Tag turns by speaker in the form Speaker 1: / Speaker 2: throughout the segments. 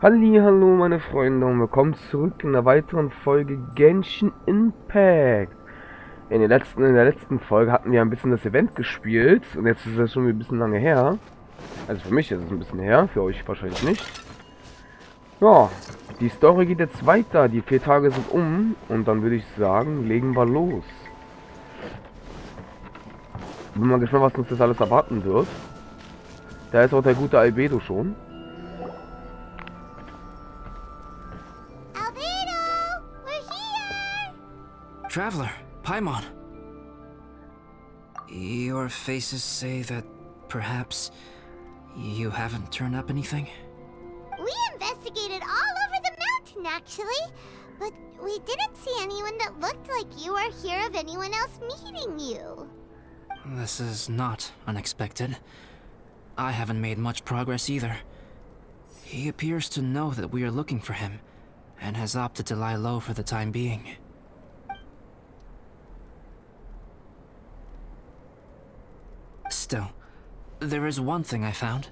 Speaker 1: Hallihallo meine Freunde und willkommen zurück in einer weiteren Folge Genshin Impact. In der letzten Folge hatten wir ein bisschen das Event gespielt und jetzt ist das schon ein bisschen lange her. Also für mich ist es ein bisschen her, für euch wahrscheinlich nicht. Ja, die Story geht jetzt weiter, die 4 Tage sind um und dann würde ich sagen, legen wir los. Bin mal gespannt, was uns das alles erwarten wird. Da ist auch der gute Albedo schon.
Speaker 2: Traveler, Paimon. Your faces say that perhaps you haven't turned up anything?
Speaker 3: We investigated all over the mountain, actually, but we didn't see anyone that looked like you or hear of anyone else meeting you.
Speaker 2: This is not unexpected. I haven't made much progress either. He appears to know that we are looking for him, and has opted to lie low for the time being. Still, there is one thing I found.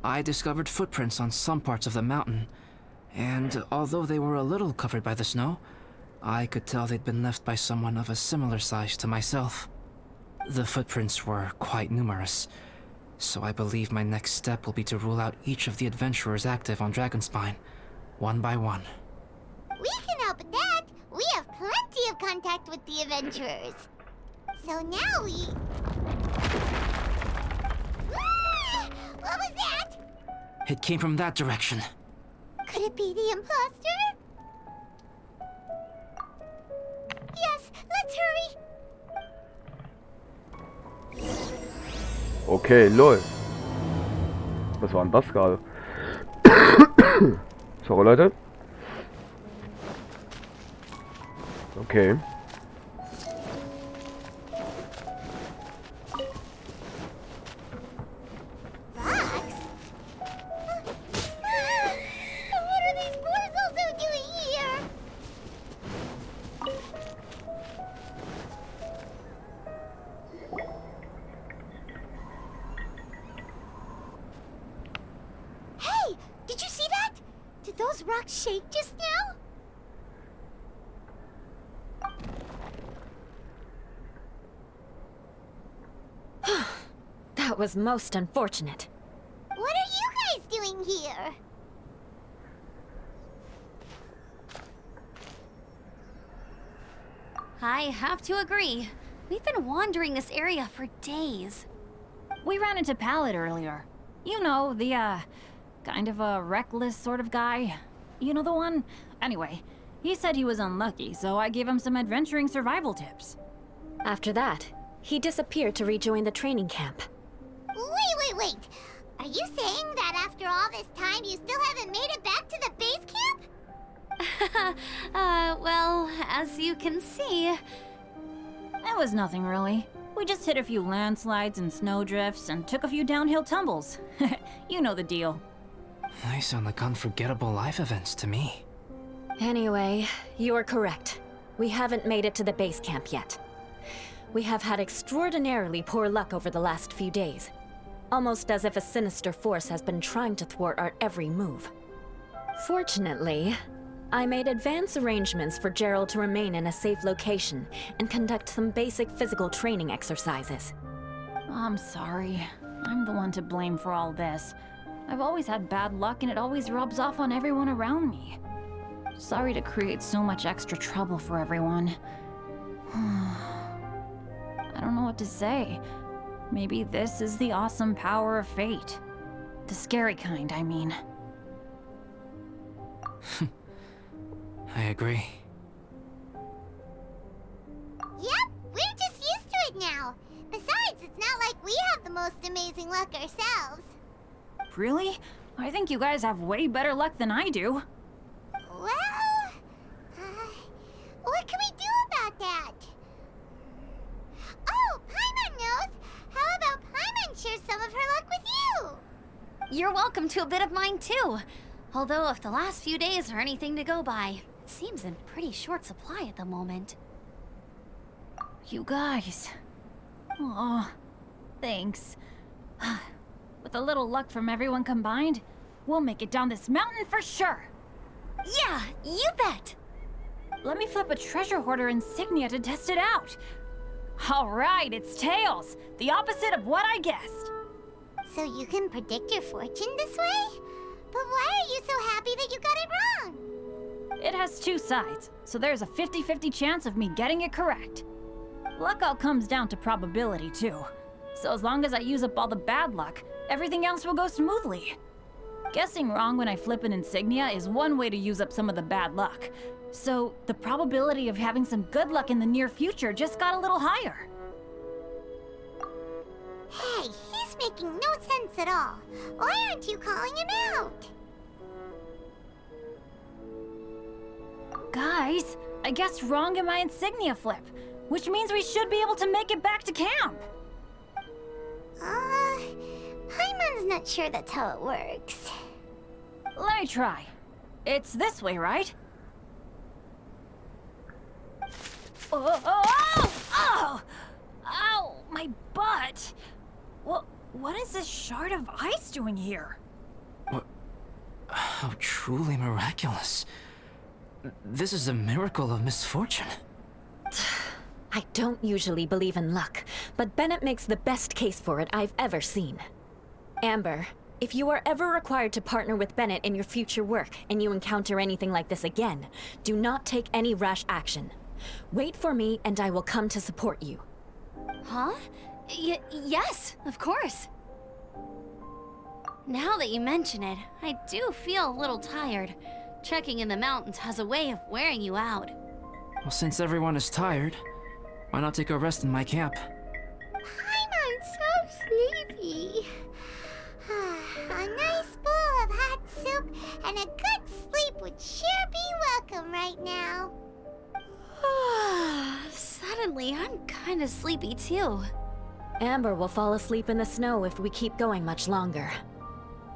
Speaker 2: I discovered footprints on some parts of the mountain, and although they were a little covered by the snow, I could tell they'd been left by someone of a similar size to myself. The footprints were quite numerous, so I believe my next step will be to rule out each of the adventurers active on Dragonspine, one by one.
Speaker 3: We can help with that. We have plenty of contact with the adventurers. So now we... What was that?
Speaker 2: It came from that direction.
Speaker 3: Could it be the imposter? Yes, let's hurry.
Speaker 1: Okay, lol. Was war denn das gerade? Sorry, Leute. Okay.
Speaker 3: Rocks? What are these boys also doing here? Hey, did you see that? Did those rocks shake just now?
Speaker 4: That was most unfortunate.
Speaker 3: What are you guys doing here?
Speaker 5: I have to agree. We've been wandering this area for days.
Speaker 6: We ran into Pallet earlier. You know, the, kind of a reckless sort of guy. You know the one? Anyway, he said he was unlucky, so I gave him some adventuring survival tips.
Speaker 4: After that, he disappeared to rejoin the training camp.
Speaker 3: Wait. Are you saying that after all this time you still haven't made it back to the base camp?
Speaker 5: Well, as you can see...
Speaker 6: It was nothing really. We just hit a few landslides and snowdrifts and took a few downhill tumbles. You know the deal.
Speaker 2: They sound like unforgettable life events to me.
Speaker 4: Anyway, you're correct. We haven't made it to the base camp yet. We have had extraordinarily poor luck over the last few days. Almost as if a sinister force has been trying to thwart our every move. Fortunately, I made advance arrangements for Gerald to remain in a safe location and conduct some basic physical training exercises.
Speaker 6: I'm sorry. I'm the one to blame for all this. I've always had bad luck and it always rubs off on everyone around me. Sorry to create so much extra trouble for everyone. I don't know what to say. Maybe this is the awesome power of fate. The scary kind, I mean.
Speaker 2: I agree.
Speaker 3: Yep, we're just used to it now. Besides, it's not like we have the most amazing luck ourselves.
Speaker 6: Really? I think you guys have way better luck than I do.
Speaker 3: Well, what can we do about that? Oh, Paimon knows! How about Paimon share some of her luck with you?
Speaker 5: You're welcome to a bit of mine too. Although if the last few days are anything to go by, it seems in pretty short supply at the moment.
Speaker 6: You guys. Aw, thanks. With a little luck from everyone combined, We'll make it down this mountain for sure.
Speaker 5: Yeah, you bet.
Speaker 6: Let me flip a treasure hoarder insignia to test it out. All right, it's tails. The opposite of what I guessed.
Speaker 3: So you can predict your fortune this way? But why are you so happy that you got it wrong?
Speaker 6: It has two sides, so there's a 50-50 chance of me getting it correct. Luck all comes down to probability, too. So as long as I use up all the bad luck, everything else will go smoothly. Guessing wrong when I flip an insignia is one way to use up some of the bad luck. So the probability of having some good luck in the near future just got a little higher.
Speaker 3: Hey, he's making no sense at all. Why aren't you calling him out?
Speaker 6: Guys, I guessed wrong in my insignia flip, which means we should be able to make it back to camp.
Speaker 3: Paimon's not sure that's how it works.
Speaker 6: Let me try. It's this way, right? Oh! Ow! My butt! What is this shard of ice doing here?
Speaker 2: How truly miraculous. This is a miracle of misfortune.
Speaker 4: I don't usually believe in luck, but Bennett makes the best case for it I've ever seen. Amber, if you are ever required to partner with Bennett in your future work and you encounter anything like this again, do not take any rash action. Wait for me and I will come to support you.
Speaker 5: Huh? Yes, of course. Now that you mention it, I do feel a little tired. Trekking in the mountains has a way of wearing you out.
Speaker 2: Well, since everyone is tired, why not take a rest in my camp?
Speaker 3: Paimon's so sleepy. A nice bowl of hot soup and a good sleep would sure be welcome right now.
Speaker 5: Suddenly, I'm kind of sleepy too.
Speaker 4: Amber will fall asleep in the snow if we keep going much longer.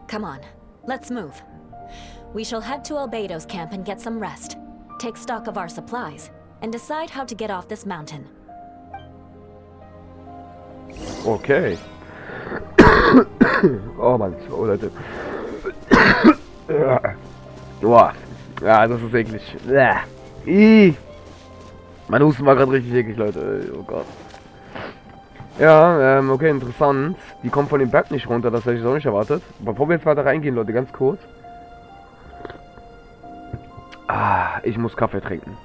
Speaker 4: Come on, let's move. We shall head to Albedo's camp and get some rest, take stock of our supplies, and decide how to get off this mountain.
Speaker 1: Okay. Oh Mann, oh Leute. Boah. Ja, das ist eklig. Mein Husten war gerade richtig eklig, Leute. Oh Gott. Ja, okay, interessant. Die kommen von dem Berg nicht runter, das hätte ich auch nicht erwartet. Bevor wir jetzt weiter reingehen, Leute, ganz kurz. Ich muss Kaffee trinken.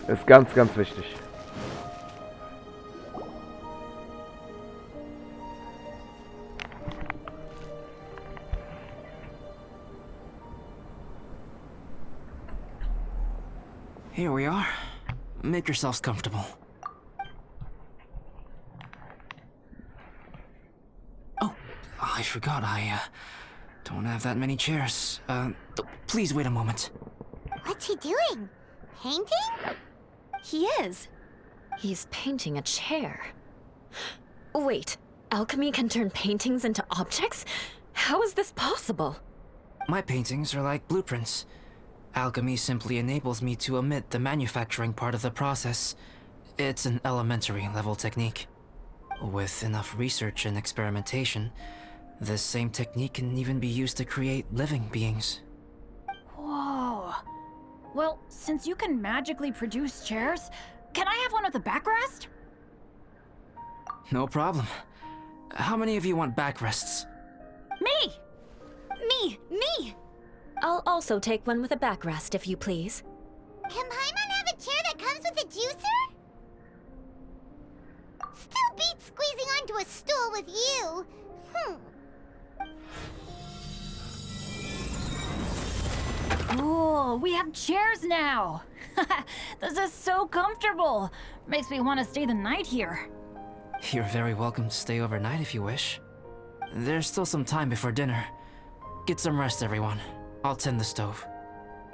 Speaker 1: Ist ganz, ganz wichtig.
Speaker 2: Here we are. Make yourselves comfortable. Oh, I forgot I don't have that many chairs. Please wait a moment.
Speaker 3: What's he doing? Painting?
Speaker 5: He is.
Speaker 4: He's painting a chair. Wait, alchemy can turn paintings into objects? How is this possible?
Speaker 2: My paintings are like blueprints. Alchemy simply enables me to omit the manufacturing part of the process. It's an elementary level technique. With enough research and experimentation, this same technique can even be used to create living beings.
Speaker 6: Whoa. Well, since you can magically produce chairs, can I have one with a backrest?
Speaker 2: No problem. How many of you want backrests?
Speaker 6: Me!
Speaker 5: Me!
Speaker 4: I'll also take one with a backrest, if you please.
Speaker 3: Can Paimon have a chair that comes with a juicer? Still beats squeezing onto a stool with you.
Speaker 6: Cool, we have chairs now! This is so comfortable! Makes me want to stay the night here.
Speaker 2: You're very welcome to stay overnight if you wish. There's still some time before dinner. Get some rest, everyone. I'll tend the stove.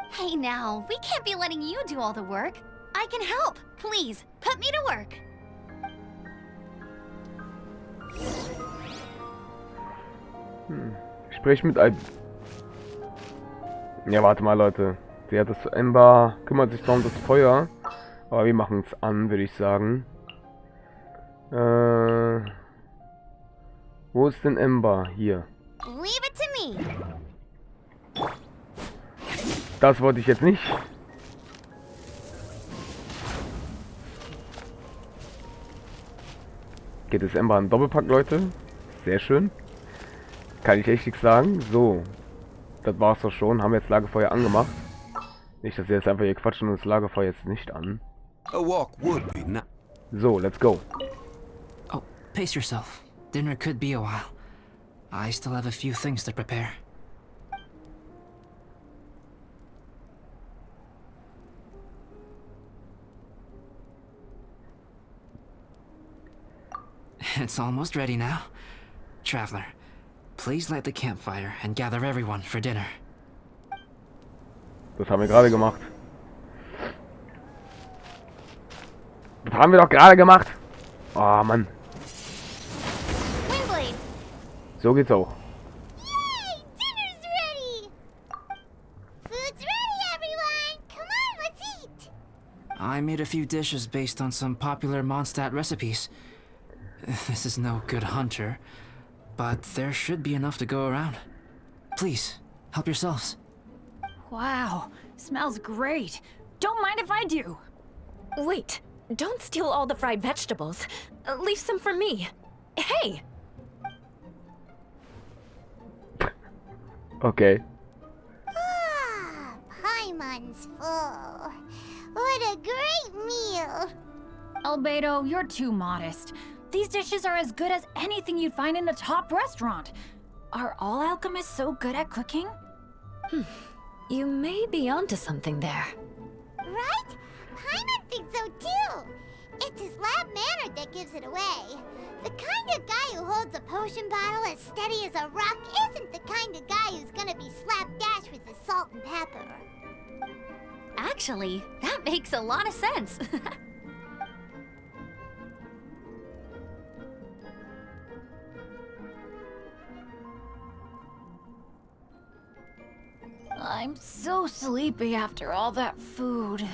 Speaker 5: Hey now, we can't be letting you do all the work. I can help. Please, put me to work.
Speaker 1: Sprich mit einem... Ja, warte mal, Leute. Der hat das Ember kümmert sich darum das Feuer. Aber wir machen es an, würde ich sagen. Wo ist denn Ember? Hier.
Speaker 3: Leave it to me.
Speaker 1: Das wollte ich jetzt nicht. Geht es Ember ein Doppelpack, Leute? Sehr schön. Kann ich echt nichts sagen. So. Das war's doch schon. Haben wir jetzt Lagerfeuer angemacht. Nicht, dass wir jetzt einfach hier quatschen und das Lagerfeuer jetzt nicht an.
Speaker 7: A walk would be nice.
Speaker 1: So, let's go.
Speaker 2: Oh, pace yourself. Dinner could be a while. I still have a few things to prepare. It's almost ready now. Traveler, please light the campfire and gather everyone for dinner.
Speaker 1: Das haben wir gerade gemacht. Das haben wir doch gerade gemacht. Oh, Mann.
Speaker 3: Windblade!
Speaker 1: So geht's auch.
Speaker 3: Yay! Dinner's ready! Food's ready, everyone! Come on, let's eat!
Speaker 2: I made a few dishes based on some popular Mondstadt recipes. This is no good hunter, but there should be enough to go around. Please, help yourselves.
Speaker 6: Wow, smells great. Don't mind if I do.
Speaker 4: Wait, don't steal all the fried vegetables. Leave some for me. Hey!
Speaker 1: Okay.
Speaker 3: Ah, Paimon's full. What a great meal!
Speaker 6: Albedo, you're too modest. These dishes are as good as anything you'd find in a top restaurant. Are all alchemists so good at cooking?
Speaker 4: You may be onto something there.
Speaker 3: Right? Paimon thinks so too. It's his lab manner that gives it away. The kind of guy who holds a potion bottle as steady as a rock isn't the kind of guy who's gonna be slapdash with his salt and pepper.
Speaker 5: Actually, that makes a lot of sense.
Speaker 6: I'm so sleepy after all that food.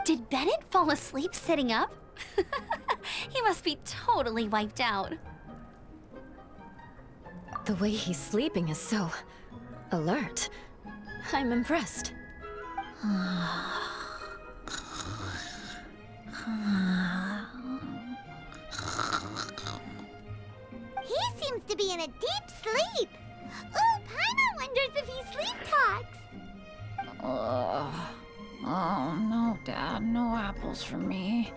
Speaker 5: Did Bennett fall asleep sitting up? He must be totally wiped out.
Speaker 4: The way he's sleeping is so alert. I'm impressed.
Speaker 3: He seems to be in a deep sleep. Ooh, Paimon wonders if he sleep talks.
Speaker 6: Oh, no, Dad, no apples for me.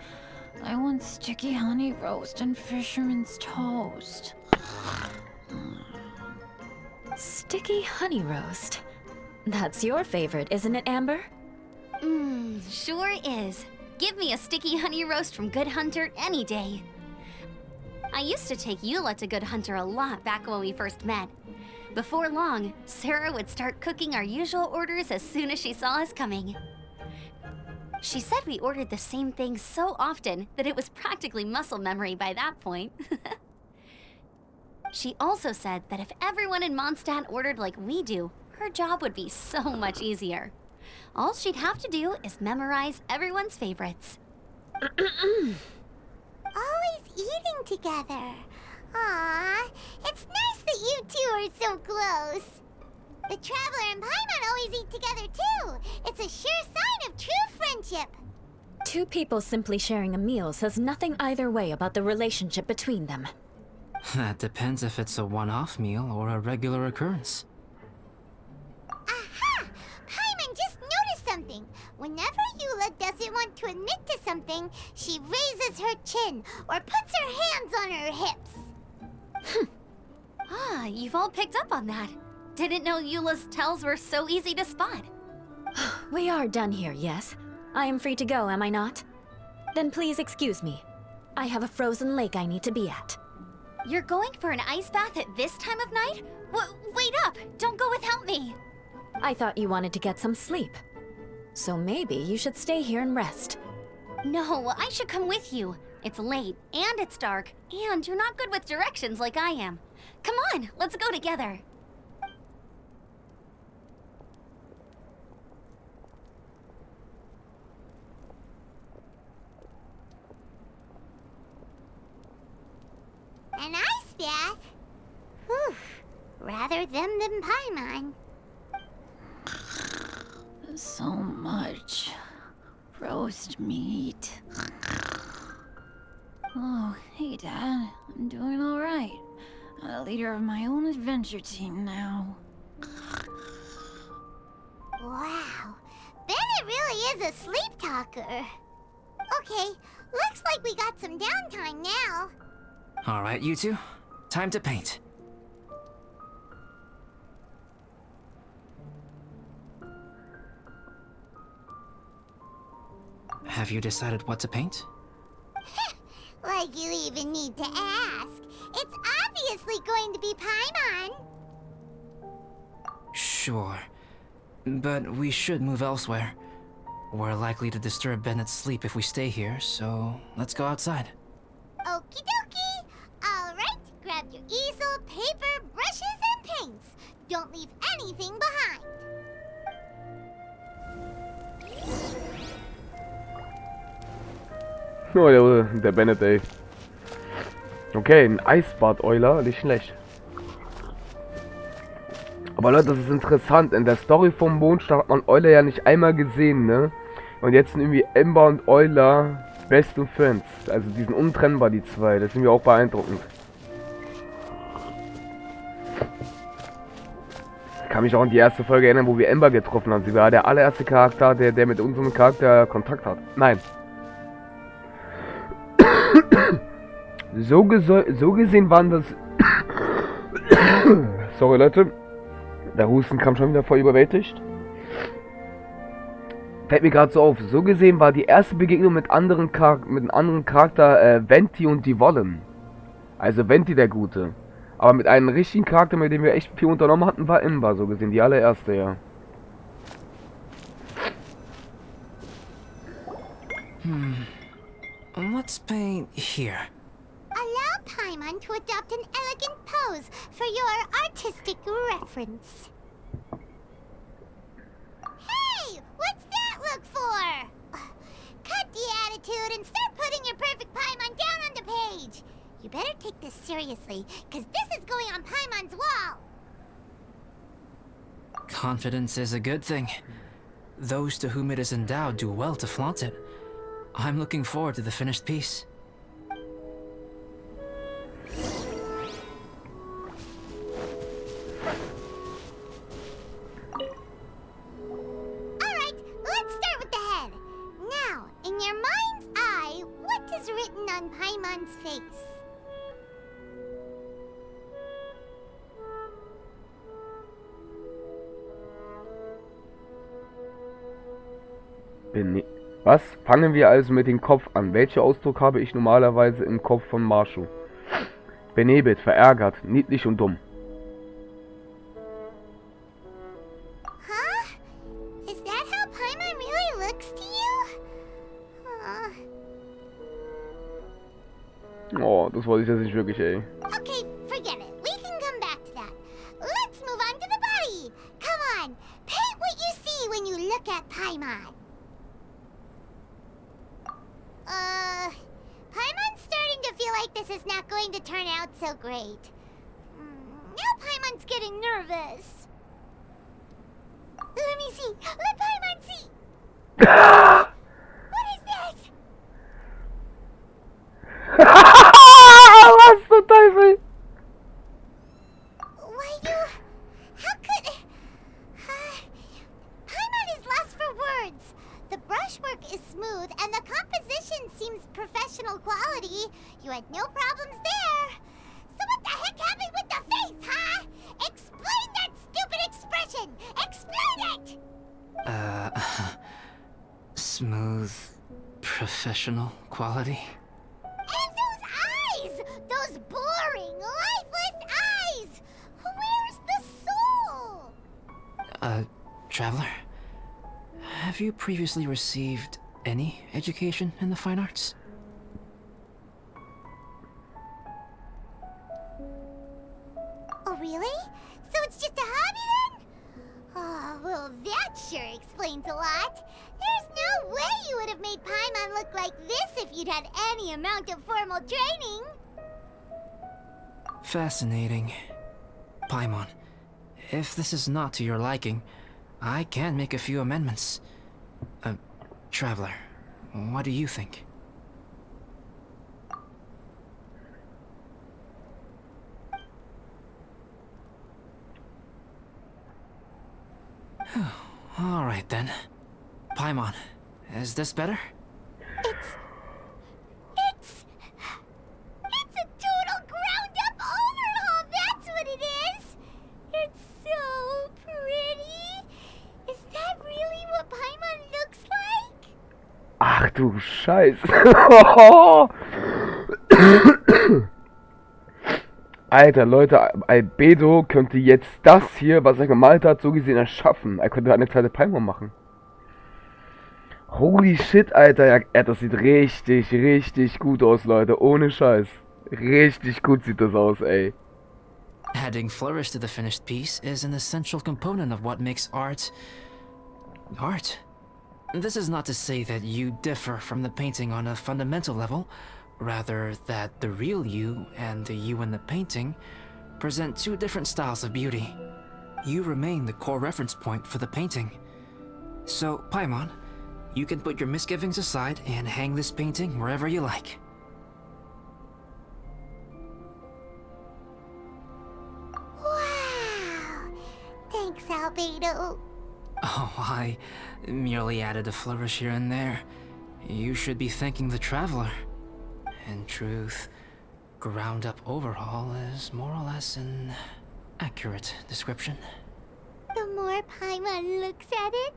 Speaker 6: I want sticky honey roast and fisherman's toast.
Speaker 4: Sticky honey roast. That's your favorite, isn't it, Amber?
Speaker 5: Sure is. Give me a sticky honey roast from Good Hunter any day. I used to take Eula to Good Hunter a lot back when we first met. Before long, Sarah would start cooking our usual orders as soon as she saw us coming. She said we ordered the same thing so often that it was practically muscle memory by that point. She also said that if everyone in Mondstadt ordered like we do, her job would be so much easier. All she'd have to do is memorize everyone's favorites.
Speaker 3: Always eating together. Aww, it's nice that you two are so close. The Traveler and Paimon always eat together too. It's a sure sign of true friendship.
Speaker 4: Two people simply sharing a meal says nothing either way about the relationship between them.
Speaker 2: That depends if it's a one-off meal or a regular occurrence.
Speaker 3: Aha! Paimon just noticed something. Whenever Eula doesn't want to admit to something, she raises her chin or puts her hands on her hips.
Speaker 5: Ah, you've all picked up on that. Didn't know Eula's tells were so easy to spot.
Speaker 4: We are done here, yes? I am free to go, am I not? Then please excuse me. I have a frozen lake I need to be at.
Speaker 5: You're going for an ice bath at this time of night? Wait up! Don't go without me!
Speaker 4: I thought you wanted to get some sleep. So maybe you should stay here and rest.
Speaker 5: No, I should come with you. It's late, and it's dark, and you're not good with directions like I am. Come on, let's go together.
Speaker 3: bath. Whew. Rather them than Paimon.
Speaker 6: So much roast meat. Oh, hey, Dad. I'm doing all right. I'm the leader of my own adventure team now.
Speaker 3: Wow. Bennett really is a sleep talker. Okay, looks like we got some downtime now.
Speaker 2: All right, you two. Time to paint. Have you decided what to paint?
Speaker 3: Like you even need to ask. It's obviously going to be Paimon.
Speaker 2: Sure. But we should move elsewhere. We're likely to disturb Bennett's sleep if we stay here, so let's go outside.
Speaker 3: Okie dokie. Alright, grab your easel, paper, brushes, and paints. Don't leave anything behind.
Speaker 1: Oh, der Bennett, ey. Okay, ein Eisbad-Euler, nicht schlecht. Aber Leute, das ist interessant. In der Story vom Mondstern hat man Euler ja nicht einmal gesehen, ne? Und jetzt sind irgendwie Ember und Euler Best of Friends. Also die sind untrennbar, die zwei. Das ist mir auch beeindruckend. Ich kann mich auch an die erste Folge erinnern, wo wir Ember getroffen haben. Sie war der allererste Charakter, der mit unserem Charakter Kontakt hat. Nein. So gesehen waren das... Sorry Leute. Der Husten kam schon wieder voll überwältigt. Fällt mir gerade so auf. So gesehen war die erste Begegnung mit einem anderen Charakter Venti und die Wollen. Also Venti der Gute. Aber mit einem richtigen Charakter, mit dem wir echt viel unternommen hatten, war Ember. So gesehen die allererste, ja.
Speaker 2: Let's paint here.
Speaker 3: Allow Paimon to adopt an elegant pose for your artistic reference. Hey! What's that look for? Cut the attitude and start putting your perfect Paimon down on the page. You better take this seriously, because this is going on Paimon's wall.
Speaker 2: Confidence is a good thing. Those to whom it is endowed do well to flaunt it. I'm looking forward to the finished piece.
Speaker 3: Alright, let's start with the head. Now, in your mind's eye, what is written on Paimon's face?
Speaker 1: Was? Fangen wir also mit dem Kopf an. Welchen Ausdruck habe ich normalerweise im Kopf von Marshu? Benebelt, verärgert, niedlich und dumm.
Speaker 3: Huh? Is that how Paimon really looks to you?
Speaker 1: Oh, das wollte ich jetzt nicht wirklich, ey.
Speaker 3: Okay, forget it. We can come back to that. Let's move on to the body. Come on, paint what you see when you look at Paimon. Paimon's starting to feel like this is not going to turn out so great. Now Paimon's getting nervous. Let me see. Let Paimon see. What is that?
Speaker 1: Was zum Teufel?
Speaker 3: How could... Paimon is lost for words. The brushwork is smooth and the composition seems professional quality. You had no problems there. So what the heck happened with the face, huh? Explain that stupid expression! Explain it!
Speaker 2: Smooth, professional quality.
Speaker 3: And those eyes! Those boring, lifeless eyes! Where's the soul?
Speaker 2: Traveler? Have you previously received any education in the fine arts?
Speaker 3: Oh, really? So it's just a hobby then? Oh, well, that sure explains a lot. There's no way you would have made Paimon look like this if you'd had any amount of formal training.
Speaker 2: Fascinating. Paimon, if this is not to your liking, I can make a few amendments. Traveler, what do you think? Alright then. Paimon, is this better?
Speaker 3: It's a total ground-up overhaul, that's what it is! It's so pretty! Is that really what Paimon looks like?
Speaker 1: Ach du Scheiße. Alter, Leute, Albedo könnte jetzt das hier, was er gemalt hat, so gesehen erschaffen. Er könnte eine zweite Paimon machen. Holy shit, Alter. Ja, das sieht richtig, richtig gut aus, Leute. Ohne Scheiß. Richtig gut sieht das aus, ey.
Speaker 2: Adding flourish to the finished piece is an essential component of what makes art... art. This is not to say that you differ from the painting on a fundamental level, rather that the real you and the you in the painting present two different styles of beauty. You remain the core reference point for the painting. So, Paimon, you can put your misgivings aside and hang this painting wherever you like.
Speaker 3: Wow! Thanks, Albedo.
Speaker 2: Oh, I merely added a flourish here and there. You should be thanking the traveler. In truth, ground-up overhaul is more or less an accurate description.
Speaker 3: The more Paimon looks at it,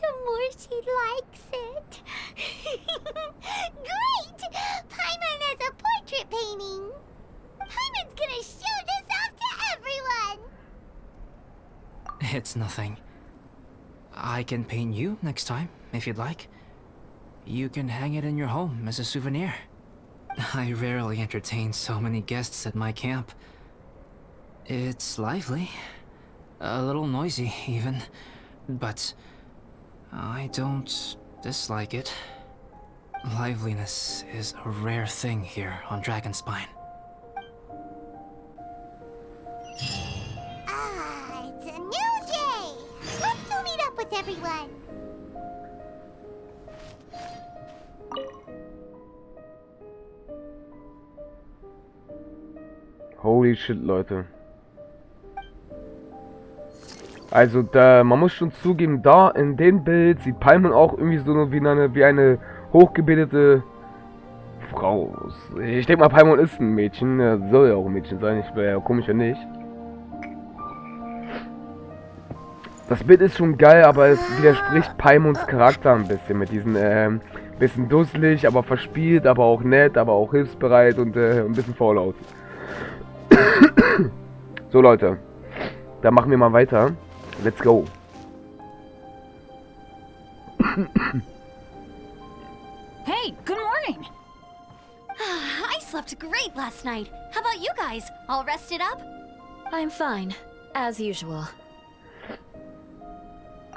Speaker 3: the more she likes it. Great! Paimon has a portrait painting. Paimon's gonna show this off to everyone.
Speaker 2: It's nothing. I can paint you next time, if you'd like. You can hang it in your home as a souvenir. I rarely entertain so many guests at my camp. It's lively. A little noisy, even. But I don't dislike it. Liveliness is a rare thing here on Dragonspine.
Speaker 3: Ah, it's a new day. Let's go meet up with everyone.
Speaker 1: Holy shit, Leute. Also, man muss schon zugeben, da in dem Bild sieht Paimon auch irgendwie so wie eine hochgebildete Frau aus. Ich denke mal, Paimon ist ein Mädchen. Ja, soll ja auch ein Mädchen sein. Ich wäre ja komisch, wenn nicht. Das Bild ist schon geil, aber es widerspricht Paimons Charakter ein bisschen. Mit diesen, bisschen dusselig, aber verspielt, aber auch nett, aber auch hilfsbereit und ein bisschen vorlaut. So, Leute. Dann machen wir mal weiter. Let's go.
Speaker 6: Hey, good morning!
Speaker 5: I slept great last night. How about you guys? All rested up?
Speaker 4: I'm fine, as usual.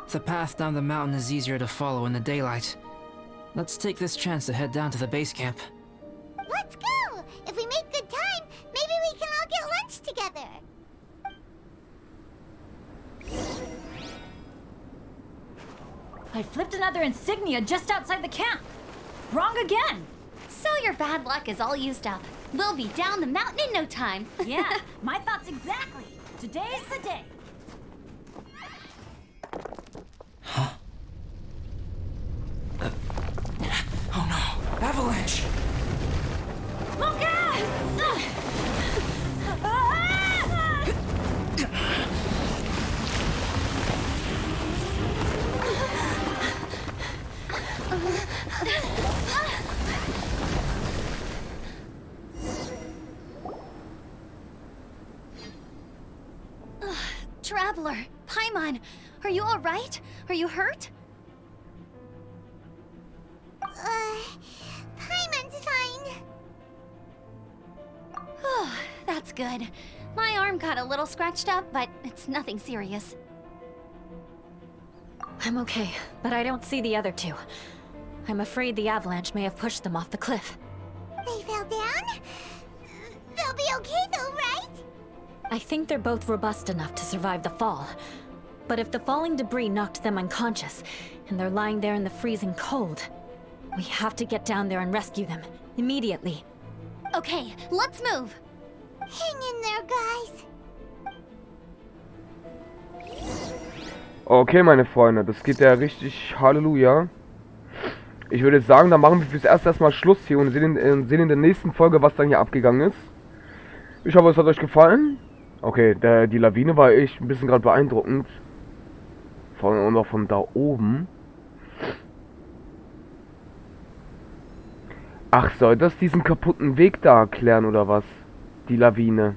Speaker 2: The path down the mountain is easier to follow in the daylight. Let's take this chance to head down to the base camp.
Speaker 3: Let's go. If we make good time, maybe we can all get lunch together.
Speaker 6: I flipped another insignia just outside the camp. Wrong again.
Speaker 5: So your bad luck is all used up. We'll be down the mountain in no time.
Speaker 6: Yeah, my thoughts exactly. Today's the day.
Speaker 2: Oh no! Avalanche!
Speaker 6: Look out!
Speaker 5: Traveler, Paimon, are you all right? Are you hurt?
Speaker 3: Paimon's fine.
Speaker 5: Oh, that's good. My arm got a little scratched up, but it's nothing serious.
Speaker 4: I'm okay, but I don't see the other two. I'm afraid the avalanche may have pushed them off the cliff.
Speaker 3: They fell down? they'll be okay though, right?
Speaker 4: I think they're both robust enough to survive the fall. But if the falling debris knocked them unconscious, and they're lying there in the freezing cold, we have to get down there and rescue them, immediately.
Speaker 5: Okay, let's move.
Speaker 3: Hang in there, guys.
Speaker 1: Okay, meine Freunde, das geht ja richtig Halleluja. Ich würde sagen, dann machen wir fürs Erste erstmal Schluss hier und sehen in der nächsten Folge, was dann hier abgegangen ist. Ich hoffe, es hat euch gefallen. Okay, die Lawine war echt ein bisschen gerade beeindruckend. Und auch von da oben. Ach, soll das diesen kaputten Weg da erklären, oder was? Die Lawine.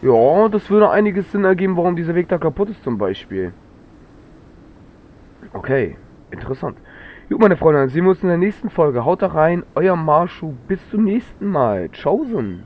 Speaker 1: Ja, das würde einiges Sinn ergeben, warum dieser Weg da kaputt ist zum Beispiel. Okay, interessant. Gut, meine Freunde, dann sehen wir uns in der nächsten Folge. Haut da rein, euer Marschu. Bis zum nächsten Mal. Tschaußen.